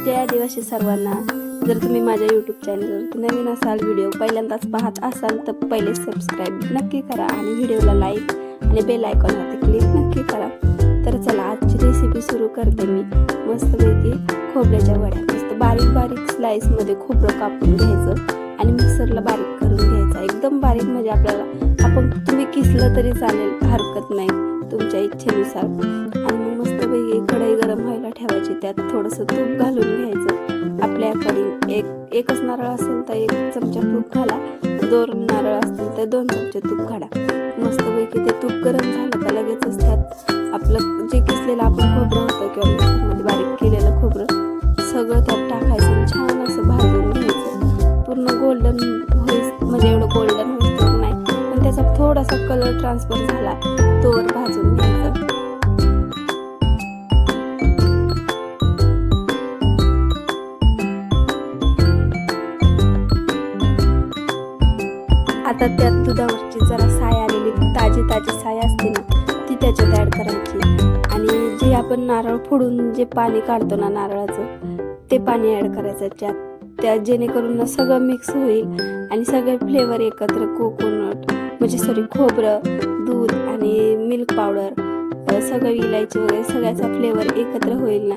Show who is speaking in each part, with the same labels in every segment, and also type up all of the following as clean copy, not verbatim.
Speaker 1: जय आदिवासी सर्वांना। जर तुम्ही माझ्या यूट्यूब चॅनलवर नवीन असाल, व्हिडिओ पहिल्यांदाच पाहत असाल तर पहिले सबस्क्राईब नक्की करा आणि व्हिडिओला लाईक आणि बेल आयकॉनवरती क्लिक नक्की करा। तर चला आजची रेसिपी सुरू करते मी। मस्तपैकी खोबऱ्याच्या वड्या, मस्त बारीक बारीक स्लाइसमध्ये खोबरं कापून घ्यायचं आणि मिक्सरला बारीक करून घ्यायचं। एकदम बारीक म्हणजे आपल्याला तुम्ही किसलं तरी चालेल, हरकत नाही, तुमच्या इच्छेनुसार। आणि मग मस्तपैकी कढई गरम व्हायला ठेवायची, त्यात थोडंसं तूप घालून घ्यायचं। आपल्या अकॉर्डिंग एकच नारळ असेल तर 1 चमचा तूप घाला, 2 नारळ असतील तर 2 चमचे तूप घाला। मस्तपैकी ते तूप गरम झालं का लगेचच त्यात आपलं जे किसलेलं आपण खोबरं होतं किंवा मिक्सरमध्ये बारीक केलेलं खोबरं सगळं त्यात टाकायचं, छान असं भाजून घ्यायचं। पूर्ण गोल्डन होईल, म्हणजे एवढं गोल्डन होईल तर नाही, पण त्याचा थोडासा कलर ट्रान्सफर झाला तोवर भाजून घ्यायचं। आता त्यात दुधावरची जरा साय आलेली ताजी साय असते ना, ती त्याच्यात ॲड करायची आणि जे आपण नारळ फोडून जे पाणी काढतो ना नारळाचं, ते पाणी ॲड करायचं त्यात जेणेकरून सगळं मिक्स होईल आणि सगळे फ्लेवर एकत्र, कोकोनट म्हणजे खोबरं, दूध आणि मिल्क पावडर, सगळं इलायची वगैरे सगळ्याचा फ्लेवर एकत्र होईल ना,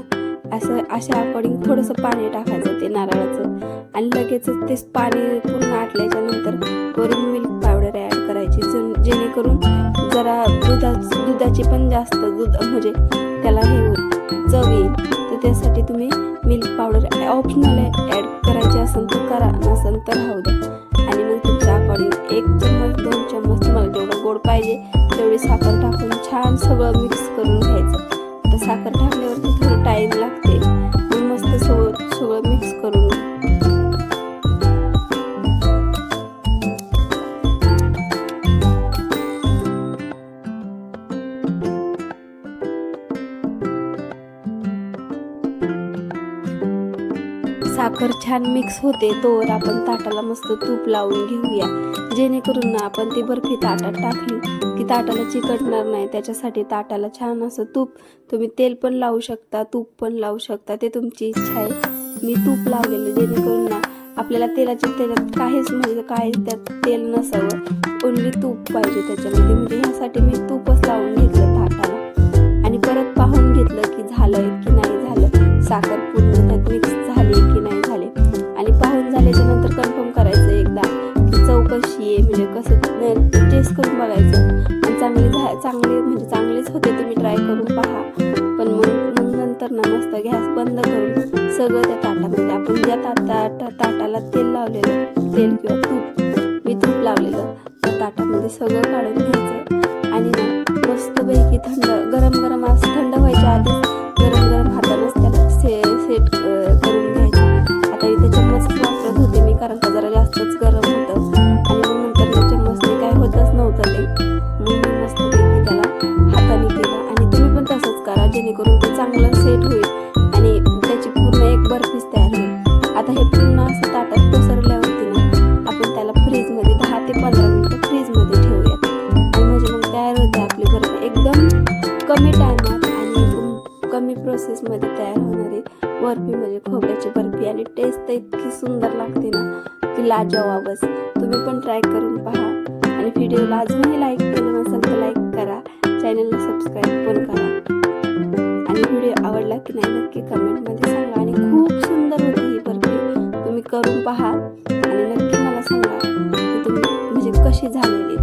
Speaker 1: अशा अकॉर्डिंग थोडंसं पाणी टाकायचं ते नारळाचं आणि लगेचच ते पाणी पूर्ण आटल्याच्या नंतर वरून मिल्क पावडर ॲड करायची, जेणेकरून जरा दुधाची पण जास्त दूध म्हणजे त्याला हे होईल, चव येईल। तर त्यासाठी तुम्ही मिल्क पावडर ऑप्शनल ॲड करायची असेल तर करा, नसेल तर राहू द्या। आणि मग तुमच्या अकॉर्डिंग 1 चम्मच 2 चम्मच तुम्हाला जेवढं गोड पाहिजे तेवढी साखर टाकून छान सगळं मिक्स करून घ्यायचं। आता साखर टाकल्यावरती थोडं टाईम लागते, मग मस्त सगळं मिक्स करून साखर छान मिक्स होते तोवर आपण ताटाला मस्त तूप लावून घेऊया, जेणेकरून ना आपण ती बर्फी ताटात टाकली की ताटाला चिकटणार नाही। त्याच्यासाठी ताटाला छान असं तूप, तुम्ही तेल पण लावू शकता, तूप पण लावू शकता, ते तुमची इच्छा आहे। मी तूप लावलेलं, जेणेकरून ना आपल्याला त्याच्यात काहीच म्हणजे काही त्यात तेल नसावं, ओन्ली तूप पाहिजे त्याच्यामध्ये, म्हणजे ह्यासाठी मी तूपच लावून घेतलं ताटाला आणि परत पाहून घेतलं की झालंय की नाही झालं, साखर पूर्ण त्यात मिक्स झाली की नाही झाले। आणि पाहून झाल्याच्या नंतर कन्फर्म करायचं एकदा की चव कशी आहे, म्हणजे कसं टेस्ट करून बघायचं आणि चांगलेच होते, तुम्ही ट्राय करून पहा। पण मग नंतर ना मस्त गॅस बंद करून सगळं त्या ताटामध्ये आपण ज्या ताटाला तेल लावलेलं, तेल किंवा तूप, मी तूप लावलेलं त्या ताटामध्ये सगळं काढून घ्यायचं आणि ना मस्तपैकी गरम थंड व्हायच्या आधीच गरम हातानंच त्याला सेट करून घ्यायचं। आता इथे चम्मच वापरत होते मी, कारण का जरा जास्तच गरम होतं आणि मग नंतर चम्मचने काय होतच नव्हतं ते, मग मी मस्तपैकी त्याला हाताने केलं आणि तुम्ही पण तसंच करा, जेणेकरून ते चांगलं सेट होईल आणि त्याची पूर्ण एक बर्फीच तयार होईल। आता हे पूर्ण असं ताटात पसरल्यावरती ना आपण त्याला फ्रीजमध्ये 10 ते 15 मिनिटं फ्रीजमध्ये ठेवूयात आणि म्हणजे मग तयार होते आपली बर्फी। एकदम कमी टायमात आणि कमी प्रोसेसमध्ये तयार होणारी बर्फी म्हणजे खोबऱ्याची बर्फी, आणि टेस्ट तर इतकी सुंदर लागते ना की लाजवाबच। तुम्ही पण ट्राय करून पहा आणि व्हिडिओला अजूनही लाईक केलं नसेल तर लाईक करा, चॅनलला सबस्क्राईब पण करा आणि व्हिडिओ आवडला की नाही नक्की कमेंटमध्ये सांगा। आणि खूप सुंदर होती ही बर्फी, तुम्ही करून पहा आणि नक्की मला सांगा की तुम्ही म्हणजे कशी झालेली।